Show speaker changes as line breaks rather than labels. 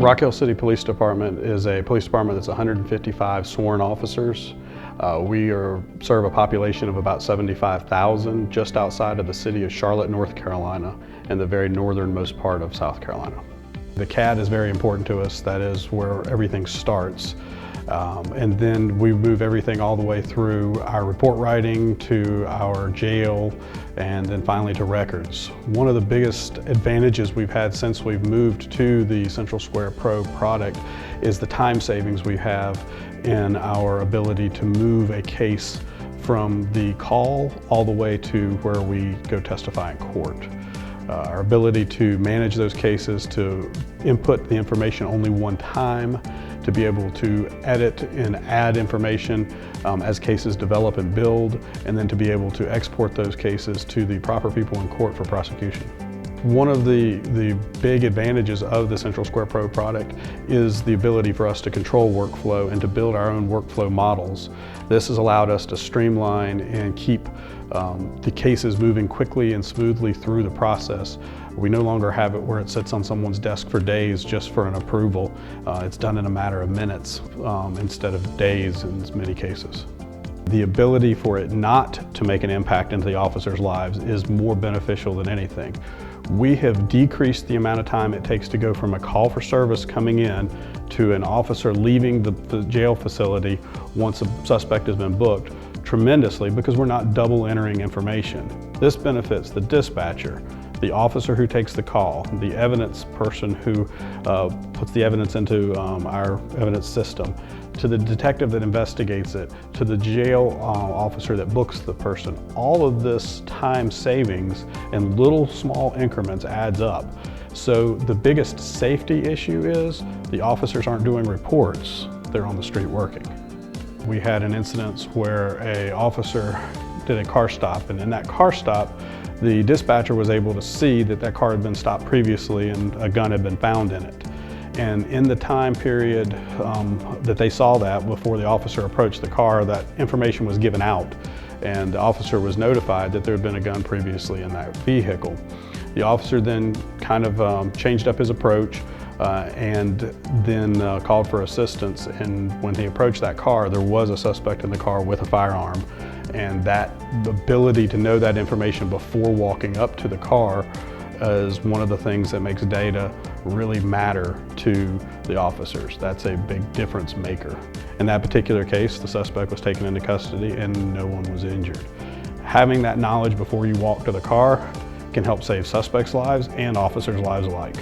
Rock Hill City Police Department is a police department that's 155 sworn officers. We serve a population of about 75,000 just outside of the city of Charlotte, North Carolina, in the very northernmost part of South Carolina. The CAD is very important to us. That is where everything starts. And then we move everything all the way through our report writing to our jail and then finally to records. One of the biggest advantages we've had since we've moved to the CentralSquare Pro product is the time savings we have in our ability to move a case from the call all the way to where we go testify in court. Our ability to manage those cases, to input the information only one time, to be able to edit and add information as cases develop and build, and then to be able to export those cases to the proper people in court for prosecution. One of the big advantages of the CentralSquare Pro product is the ability for us to control workflow and to build our own workflow models. This has allowed us to streamline and keep the cases moving quickly and smoothly through the process. We no longer have it where it sits on someone's desk for days just for an approval. It's done in a matter of minutes instead of days in many cases. The ability for it not to make an impact into the officers' lives is more beneficial than anything. We have decreased the amount of time it takes to go from a call for service coming in to an officer leaving the jail facility once a suspect has been booked tremendously, because we're not double entering information. This benefits the dispatcher, the officer who takes the call, the evidence person who puts the evidence into our evidence system, to the detective that investigates it, to the jail officer that books the person. All of this time savings in little small increments adds up. So the biggest safety issue is the officers aren't doing reports, they're on the street working. We had an incident where an officer did a car stop, and in that car stop, the dispatcher was able to see that that car had been stopped previously and a gun had been found in it. And in the time period that they saw that before the officer approached the car, that information was given out, and the officer was notified that there had been a gun previously in that vehicle. The officer then kind of changed up his approach and then called for assistance, and when he approached that car, there was a suspect in the car with a firearm, and that ability to know that information before walking up to the car is one of the things that makes data really matter to the officers. That's a big difference maker. In that particular case, the suspect was taken into custody and no one was injured. Having that knowledge before you walk to the car can help save suspects' lives and officers' lives alike.